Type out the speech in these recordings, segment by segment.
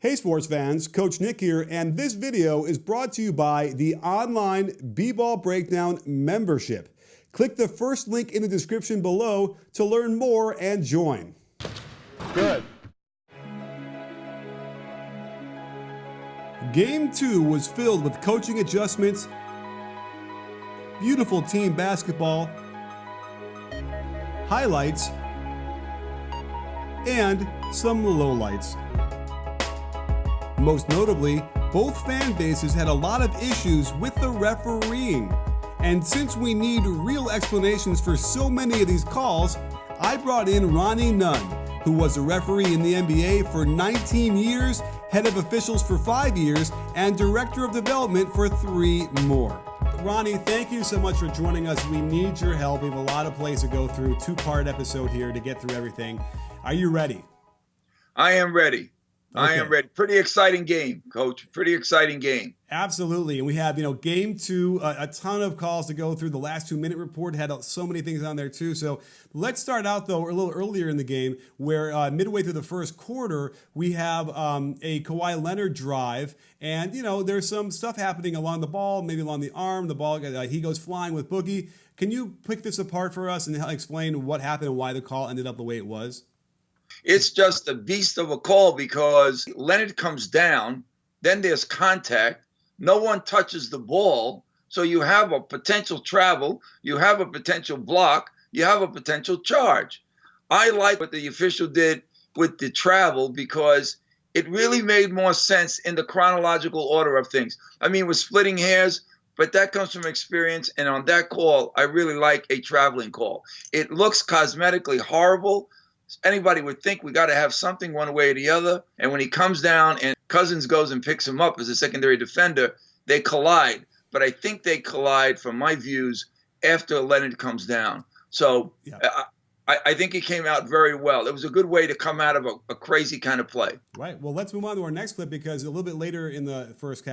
Hey sports fans, Coach Nick here, and this video is brought to you by the online BBallBreakdown membership. Click the first link in the description below to learn more and join. Good. Game 2 was filled with coaching adjustments, beautiful team basketball, highlights, and some lowlights. Most notably, both fan bases had a lot of issues with the refereeing. And since we need real explanations for so many of these calls, I brought in Ronnie Nunn, who was a referee in the NBA for 19 years, head of officials for 5 years, and director of development for 3 more. Ronnie, thank you so much for joining us. We need your help. We have a lot of plays to go through, 2-part episode here to get through everything. Are you ready? I am ready. Okay. I am ready. Pretty exciting game, Coach. Pretty exciting game. Absolutely. And we have, game 2, a ton of calls to go through. The last 2-minute report had so many things on there too. So let's start out, though, a little earlier in the game where midway through the first quarter, we have a Kawhi Leonard drive. And, there's some stuff happening along the ball, maybe along the arm. The ball, he goes flying with Boogie. Can you pick this apart for us and explain what happened and why the call ended up the way it was? It's just a beast of a call because Leonard comes down, then there's contact, no one touches the ball, so you have a potential travel, you have a potential block, you have a potential charge. I like what the official did with the travel because it really made more sense in the chronological order of things. I mean, we're splitting hairs, but that comes from experience, and on that call, I really like a traveling call. It looks cosmetically horrible. Anybody would think we got to have something one way or the other. And when he comes down and Cousins goes and picks him up as a secondary defender, they collide. But I think they collide, from my views, after Leonard comes down. So yeah. I think it came out very well. It was a good way to come out of a crazy kind of play. Right. Well, let's move on to our next clip because a little bit later in the first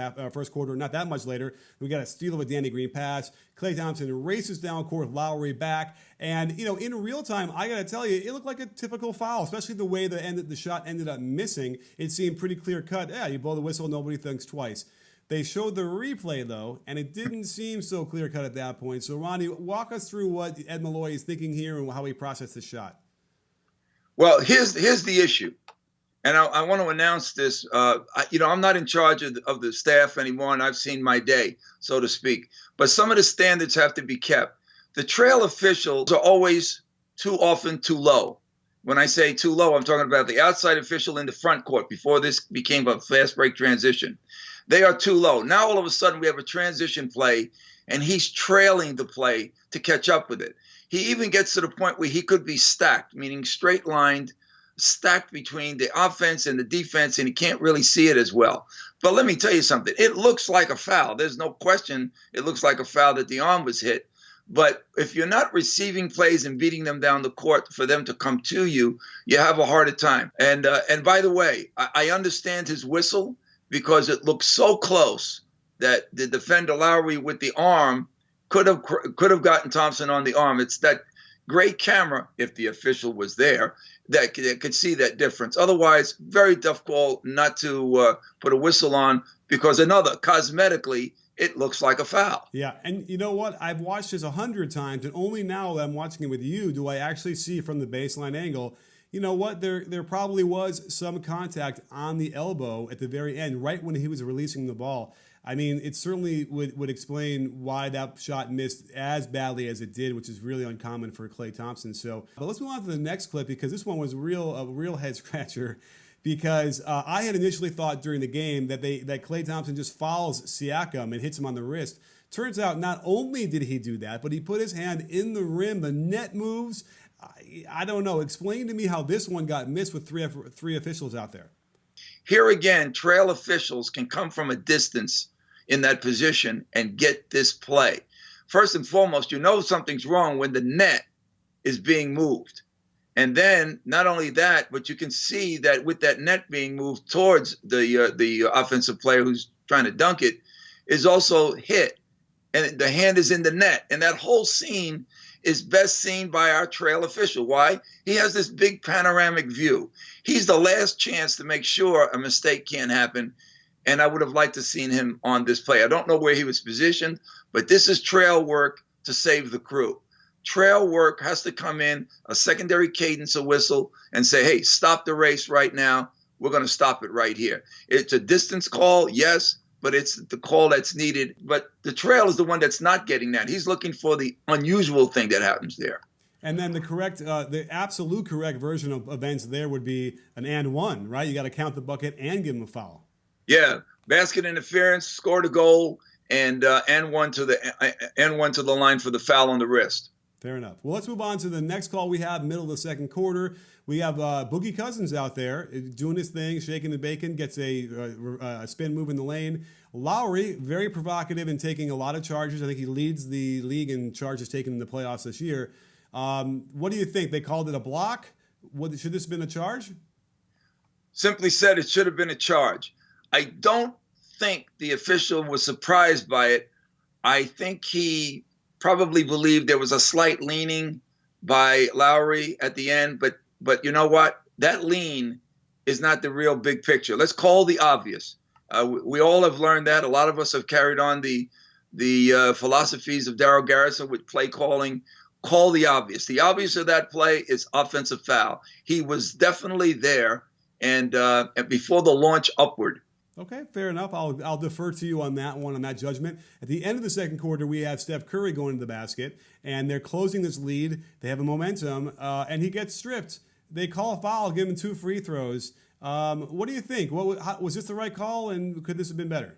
quarter, not that much later, we got a steal of a Danny Green pass. Klay Thompson races down court, Lowry back. And, in real time, I got to tell you, it looked like a typical foul, especially the way the shot ended up missing. It seemed pretty clear cut. Yeah, you blow the whistle, nobody thinks twice. They showed the replay, though, and it didn't seem so clear-cut at that point. So, Ronnie, walk us through what Ed Malloy is thinking here and how he processed the shot. Well, here's the issue, and I want to announce this. I'm not in charge of the staff anymore, and I've seen my day, so to speak. But some of the standards have to be kept. The trail officials are always too often too low. When I say too low, I'm talking about the outside official in the front court before this became a fast break transition. They are too low. Now, all of a sudden, we have a transition play, and he's trailing the play to catch up with it. He even gets to the point where he could be stacked, meaning straight-lined, stacked between the offense and the defense, and he can't really see it as well. But let me tell you something. It looks like a foul. There's no question it looks like a foul that the arm was hit. But if you're not receiving plays and beating them down the court for them to come to you, you have a harder time. And by the way, I understand his whistle, because it looked so close that the defender Lowry with the arm could have gotten Thompson on the arm. It's that great camera, if the official was there, that could see that difference. Otherwise, very tough call not to put a whistle on, because cosmetically, it looks like a foul. Yeah, and you know what? I've watched this 100 times, and only now that I'm watching it with you do I actually see from the baseline angle. You know what? There probably was some contact on the elbow at the very end, right when he was releasing the ball. I mean, it certainly would explain why that shot missed as badly as it did, which is really uncommon for Klay Thompson. So, but let's move on to the next clip, because this one was a real head scratcher. Because I had initially thought during the game that Klay Thompson just fouls Siakam and hits him on the wrist. Turns out not only did he do that, but he put his hand in the rim. The net moves. I don't know. Explain to me how this one got missed with three officials out there. Here again, trail officials can come from a distance in that position and get this play. First and foremost, something's wrong when the net is being moved. And then not only that, but you can see that with that net being moved towards the offensive player who's trying to dunk it is also hit. And the hand is in the net. And that whole scene is best seen by our trail official. Why? He has this big panoramic view. He's the last chance to make sure a mistake can't happen. And I would have liked to seen him on this play. I don't know where he was positioned, but this is trail work to save the crew. Trail work has to come in, a secondary cadence, a whistle, and say, hey, stop the race right now. We're going to stop it right here. It's a distance call, yes, but it's the call that's needed. But the trail is the one that's not getting that. He's looking for the unusual thing that happens there. And then the absolute correct version of events there would be an and one, right? You got to count the bucket and give him a foul. Yeah, basket interference, scored a goal, and one to the line for the foul on the wrist. Fair enough. Well, let's move on to the next call we have, middle of the second quarter. We have Boogie Cousins out there doing his thing, shaking the bacon, gets a spin move in the lane. Lowry, very provocative and taking a lot of charges. I think he leads the league in charges taken in the playoffs this year. What do you think? They called it a block. Should this have been a charge? Simply said, it should have been a charge. I don't think the official was surprised by it. I think he probably believed there was a slight leaning by Lowry at the end, but you know what? That lean is not the real big picture. Let's call the obvious. We all have learned that. A lot of us have carried on the philosophies of Daryl Garrison with play calling. Call the obvious. The obvious of that play is offensive foul. He was definitely there, and before the launch upward. Okay, fair enough. I'll defer to you on that one, on that judgment. At the end of the second quarter, we have Steph Curry going to the basket, and they're closing this lead. They have a momentum, and he gets stripped. They call a foul, give him 2 free throws. What do you think? Was this the right call, and could this have been better?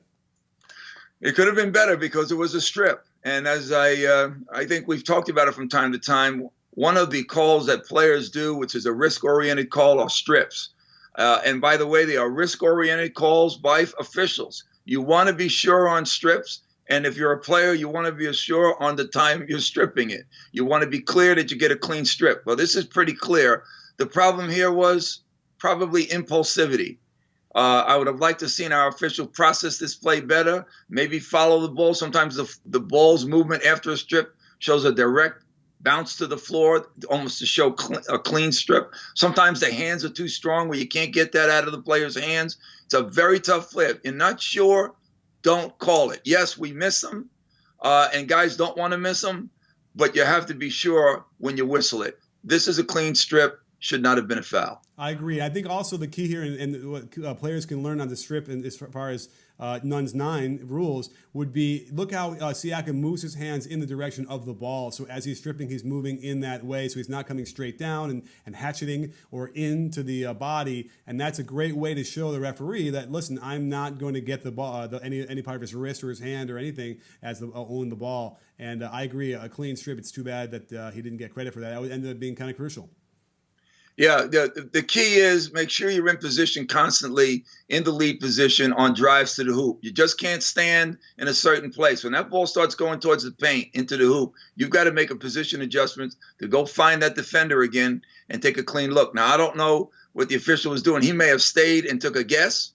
It could have been better because it was a strip. And as I think we've talked about it from time to time, one of the calls that players do, which is a risk-oriented call, are strips. And by the way, they are risk-oriented calls by officials. You want to be sure on strips, and if you're a player, you want to be sure on the time you're stripping it. You want to be clear that you get a clean strip. Well, this is pretty clear. The problem here was probably impulsivity. I would have liked to have seen our official process this play better, maybe follow the ball. Sometimes the ball's movement after a strip shows a direct bounce to the floor, almost to show a clean strip. Sometimes the hands are too strong where you can't get that out of the player's hands. It's a very tough play. If you're not sure, don't call it. Yes, we miss them, and guys don't want to miss them, but you have to be sure when you whistle it. This is a clean strip. Should not have been a foul. I agree. I think also the key here, and what players can learn on the strip, and as far as Nunn's 9 rules, would be look how Siakam moves his hands in the direction of the ball. So as he's stripping, he's moving in that way. So he's not coming straight down and hatcheting or into the body. And that's a great way to show the referee that, listen, I'm not going to get the ball, any part of his wrist or his hand or anything as owning the ball. And I agree. A clean strip. It's too bad that he didn't get credit for that. That would end up being kind of crucial. Yeah, the key is make sure you're in position constantly in the lead position on drives to the hoop. You just can't stand in a certain place. When that ball starts going towards the paint, into the hoop, you've got to make a position adjustment to go find that defender again and take a clean look. Now, I don't know what the official was doing. He may have stayed and took a guess.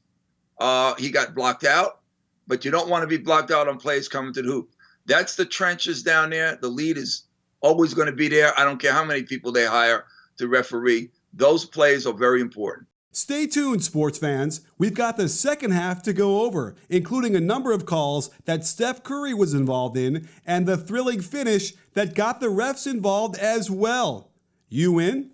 He got blocked out, but you don't want to be blocked out on plays coming to the hoop. That's the trenches down there. The lead is always going to be there. I don't care how many people they hire to referee. Those plays are very important. Stay tuned, sports fans. We've got the second half to go over, including a number of calls that Steph Curry was involved in and the thrilling finish that got the refs involved as well. You in?